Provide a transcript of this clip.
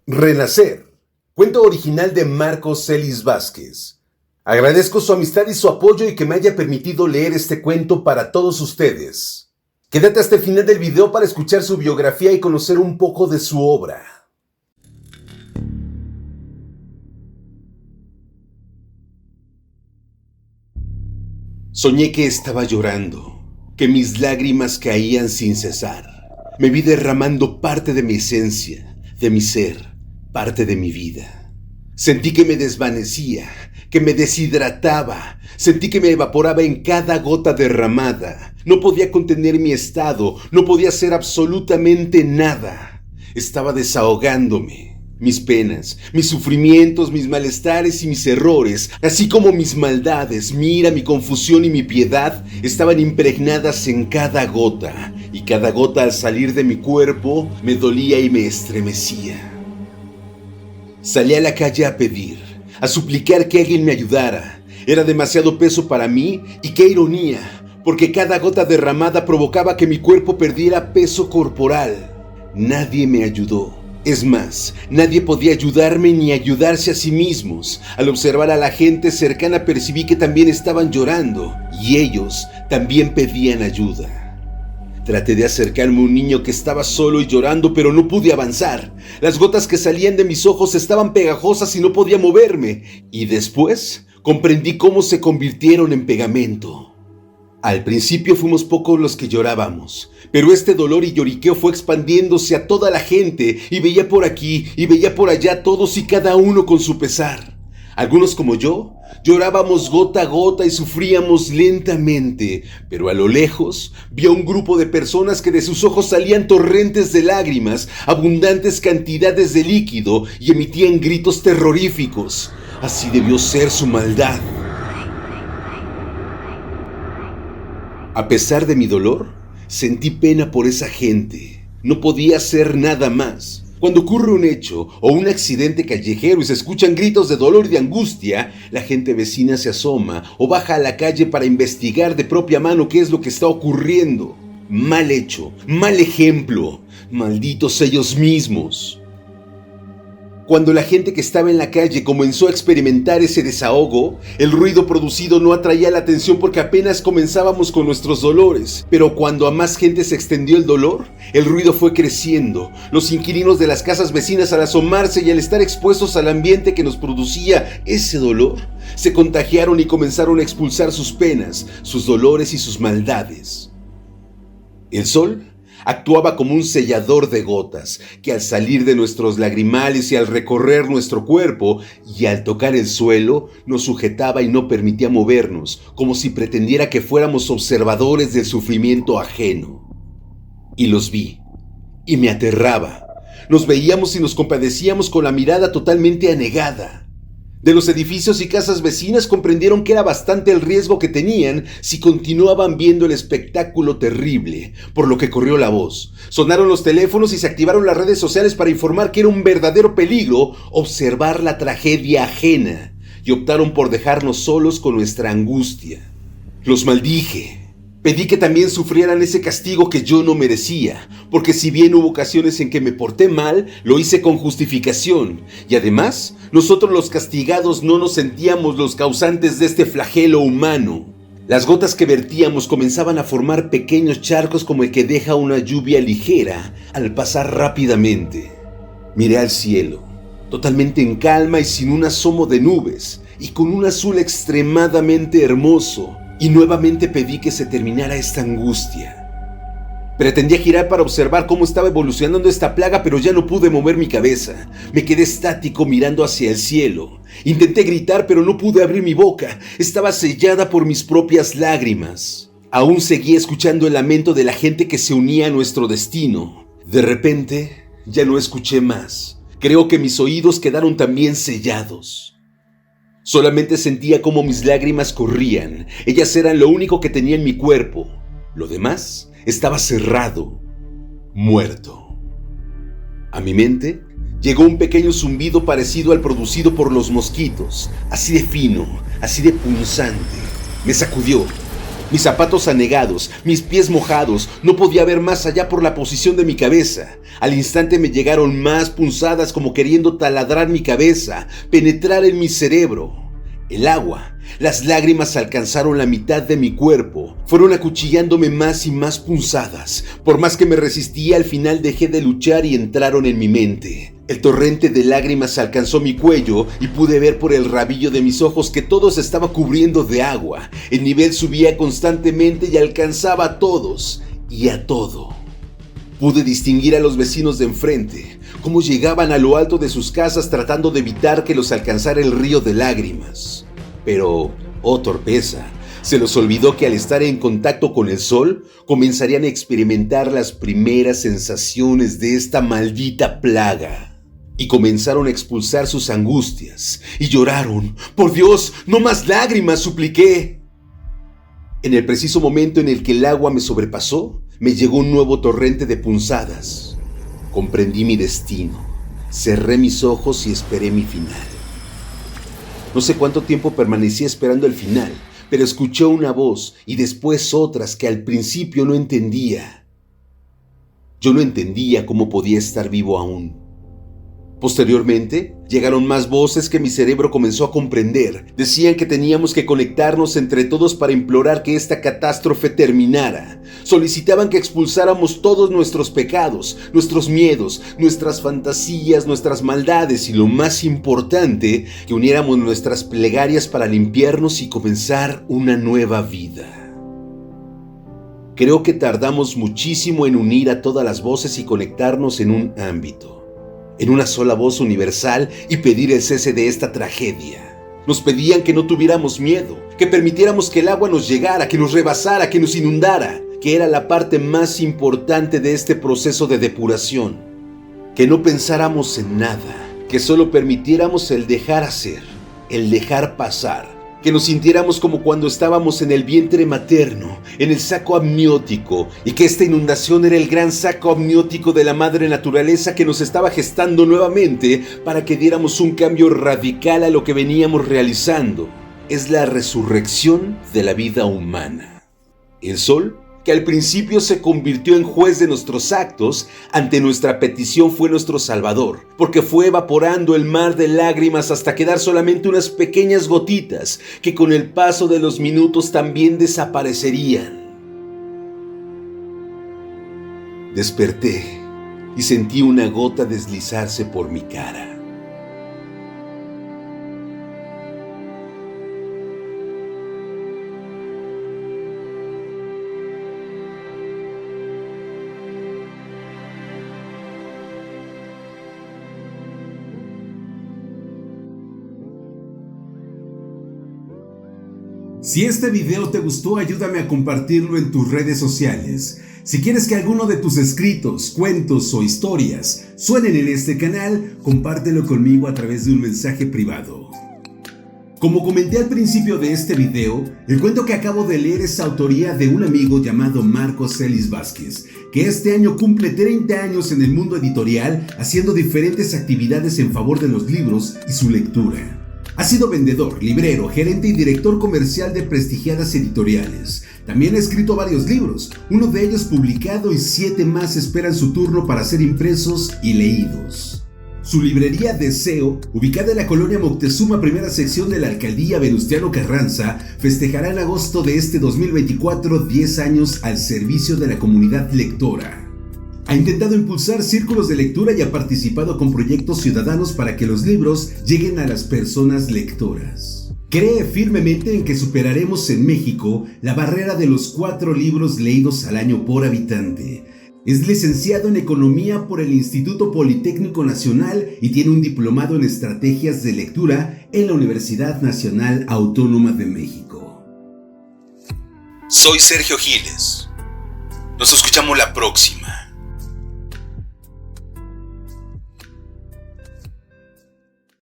Renacer, cuento original de Marcos Celis Vázquez. Agradezco su amistad y su apoyo y que me haya permitido leer este cuento para todos ustedes. Quédate hasta el final del video para escuchar su biografía y conocer un poco de su obra. Soñé que estaba llorando, que mis lágrimas caían sin cesar. Me vi derramando parte de mi esencia, de mi ser, parte de mi vida. Sentí que me desvanecía, que me deshidrataba. Sentí que me evaporaba en cada gota derramada. No podía contener mi estado, no podía hacer absolutamente nada. Estaba desahogándome. Mis penas, mis sufrimientos, mis malestares y mis errores, así como mis maldades, mi ira, mi confusión y mi piedad, estaban impregnadas en cada gota, y cada gota al salir de mi cuerpo me dolía y me estremecía. Salí a la calle a pedir, a suplicar que alguien me ayudara. Era demasiado peso para mí, y qué ironía, porque cada gota derramada provocaba que mi cuerpo perdiera peso corporal. Nadie me ayudó. Es más, nadie podía ayudarme ni ayudarse a sí mismos. Al observar a la gente cercana percibí que también estaban llorando, y ellos también pedían ayuda. Traté de acercarme a un niño que estaba solo y llorando, pero no pude avanzar. Las gotas que salían de mis ojos estaban pegajosas y no podía moverme. Y después comprendí cómo se convirtieron en pegamento. Al principio fuimos pocos los que llorábamos, pero este dolor y lloriqueo fue expandiéndose a toda la gente, y veía por aquí y veía por allá todos y cada uno con su pesar. Algunos como yo, llorábamos gota a gota y sufríamos lentamente, pero a lo lejos vi a un grupo de personas que de sus ojos salían torrentes de lágrimas, abundantes cantidades de líquido, y emitían gritos terroríficos. Así debió ser su maldad. A pesar de mi dolor, sentí pena por esa gente. No podía hacer nada más. Cuando ocurre un hecho o un accidente callejero y se escuchan gritos de dolor y de angustia, la gente vecina se asoma o baja a la calle para investigar de propia mano qué es lo que está ocurriendo. Mal hecho, mal ejemplo, malditos ellos mismos. Cuando la gente que estaba en la calle comenzó a experimentar ese desahogo, el ruido producido no atraía la atención porque apenas comenzábamos con nuestros dolores. Pero cuando a más gente se extendió el dolor, el ruido fue creciendo. Los inquilinos de las casas vecinas, al asomarse y al estar expuestos al ambiente que nos producía ese dolor, se contagiaron y comenzaron a expulsar sus penas, sus dolores y sus maldades. El sol actuaba como un sellador de gotas, que al salir de nuestros lagrimales y al recorrer nuestro cuerpo y al tocar el suelo, nos sujetaba y no permitía movernos, como si pretendiera que fuéramos observadores del sufrimiento ajeno. Y los vi, y me aterraba. Nos veíamos y nos compadecíamos con la mirada totalmente anegada. De los edificios y casas vecinas comprendieron que era bastante el riesgo que tenían si continuaban viendo el espectáculo terrible, por lo que corrió la voz. Sonaron los teléfonos y se activaron las redes sociales para informar que era un verdadero peligro observar la tragedia ajena, y optaron por dejarnos solos con nuestra angustia. Los maldije. Pedí que también sufrieran ese castigo que yo no merecía, porque si bien hubo ocasiones en que me porté mal, lo hice con justificación, y además, nosotros los castigados no nos sentíamos los causantes de este flagelo humano. Las gotas que vertíamos comenzaban a formar pequeños charcos como el que deja una lluvia ligera al pasar rápidamente. Miré al cielo, totalmente en calma y sin un asomo de nubes, y con un azul extremadamente hermoso, y nuevamente pedí que se terminara esta angustia. Pretendía girar para observar cómo estaba evolucionando esta plaga, pero ya no pude mover mi cabeza. Me quedé estático mirando hacia el cielo. Intenté gritar, pero no pude abrir mi boca. Estaba sellada por mis propias lágrimas. Aún seguía escuchando el lamento de la gente que se unía a nuestro destino. De repente, ya no escuché más. Creo que mis oídos quedaron también sellados. Solamente sentía cómo mis lágrimas corrían. Ellas eran lo único que tenía en mi cuerpo. Lo demás estaba cerrado, muerto. A mi mente llegó un pequeño zumbido parecido al producido por los mosquitos, así de fino, así de punzante. Me sacudió. Mis zapatos anegados, mis pies mojados, no podía ver más allá por la posición de mi cabeza. Al instante me llegaron más punzadas como queriendo taladrar mi cabeza, penetrar en mi cerebro. El agua, las lágrimas alcanzaron la mitad de mi cuerpo, fueron acuchillándome más y más punzadas. Por más que me resistía, al final dejé de luchar y entraron en mi mente. El torrente de lágrimas alcanzó mi cuello y pude ver por el rabillo de mis ojos que todo se estaba cubriendo de agua. El nivel subía constantemente y alcanzaba a todos y a todo. Pude distinguir a los vecinos de enfrente, cómo llegaban a lo alto de sus casas tratando de evitar que los alcanzara el río de lágrimas. Pero, oh torpeza, se les olvidó que al estar en contacto con el sol, comenzarían a experimentar las primeras sensaciones de esta maldita plaga. Y comenzaron a expulsar sus angustias, y lloraron. ¡Por Dios, no más lágrimas!, supliqué. En el preciso momento en el que el agua me sobrepasó, me llegó un nuevo torrente de punzadas. Comprendí mi destino, cerré mis ojos y esperé mi final. No sé cuánto tiempo permanecí esperando el final, pero escuché una voz y después otras que al principio no entendía. Yo no entendía cómo podía estar vivo aún. Posteriormente, llegaron más voces que mi cerebro comenzó a comprender. Decían que teníamos que conectarnos entre todos para implorar que esta catástrofe terminara. Solicitaban que expulsáramos todos nuestros pecados, nuestros miedos, nuestras fantasías, nuestras maldades y lo más importante, que uniéramos nuestras plegarias para limpiarnos y comenzar una nueva vida. Creo que tardamos muchísimo en unir a todas las voces y conectarnos en un ámbito, en una sola voz universal y pedir el cese de esta tragedia. Nos pedían que no tuviéramos miedo, que permitiéramos que el agua nos llegara, que nos rebasara, que nos inundara, que era la parte más importante de este proceso de depuración. Que no pensáramos en nada, que solo permitiéramos el dejar hacer, el dejar pasar. Que nos sintiéramos como cuando estábamos en el vientre materno, en el saco amniótico, y que esta inundación era el gran saco amniótico de la madre naturaleza que nos estaba gestando nuevamente para que diéramos un cambio radical a lo que veníamos realizando. Es la resurrección de la vida humana. El sol, que al principio se convirtió en juez de nuestros actos, ante nuestra petición fue nuestro salvador, porque fue evaporando el mar de lágrimas hasta quedar solamente unas pequeñas gotitas que con el paso de los minutos también desaparecerían. Desperté y sentí una gota deslizarse por mi cara. Si este video te gustó, ayúdame a compartirlo en tus redes sociales. Si quieres que alguno de tus escritos, cuentos o historias suenen en este canal, compártelo conmigo a través de un mensaje privado. Como comenté al principio de este video, el cuento que acabo de leer es autoría de un amigo llamado Marcos Celis Vázquez, que este año cumple 30 años en el mundo editorial, haciendo diferentes actividades en favor de los libros y su lectura. Ha sido vendedor, librero, gerente y director comercial de prestigiadas editoriales. También ha escrito varios libros, uno de ellos publicado y 7 más esperan su turno para ser impresos y leídos. Su librería Deseo, ubicada en la colonia Moctezuma, primera sección de la alcaldía Venustiano Carranza, festejará en agosto de este 2024 10 años al servicio de la comunidad lectora. Ha intentado impulsar círculos de lectura y ha participado con proyectos ciudadanos para que los libros lleguen a las personas lectoras. Cree firmemente en que superaremos en México la barrera de los 4 libros leídos al año por habitante. Es licenciado en Economía por el Instituto Politécnico Nacional y tiene un diplomado en Estrategias de Lectura en la Universidad Nacional Autónoma de México. Soy Sergio Giles. Nos escuchamos la próxima.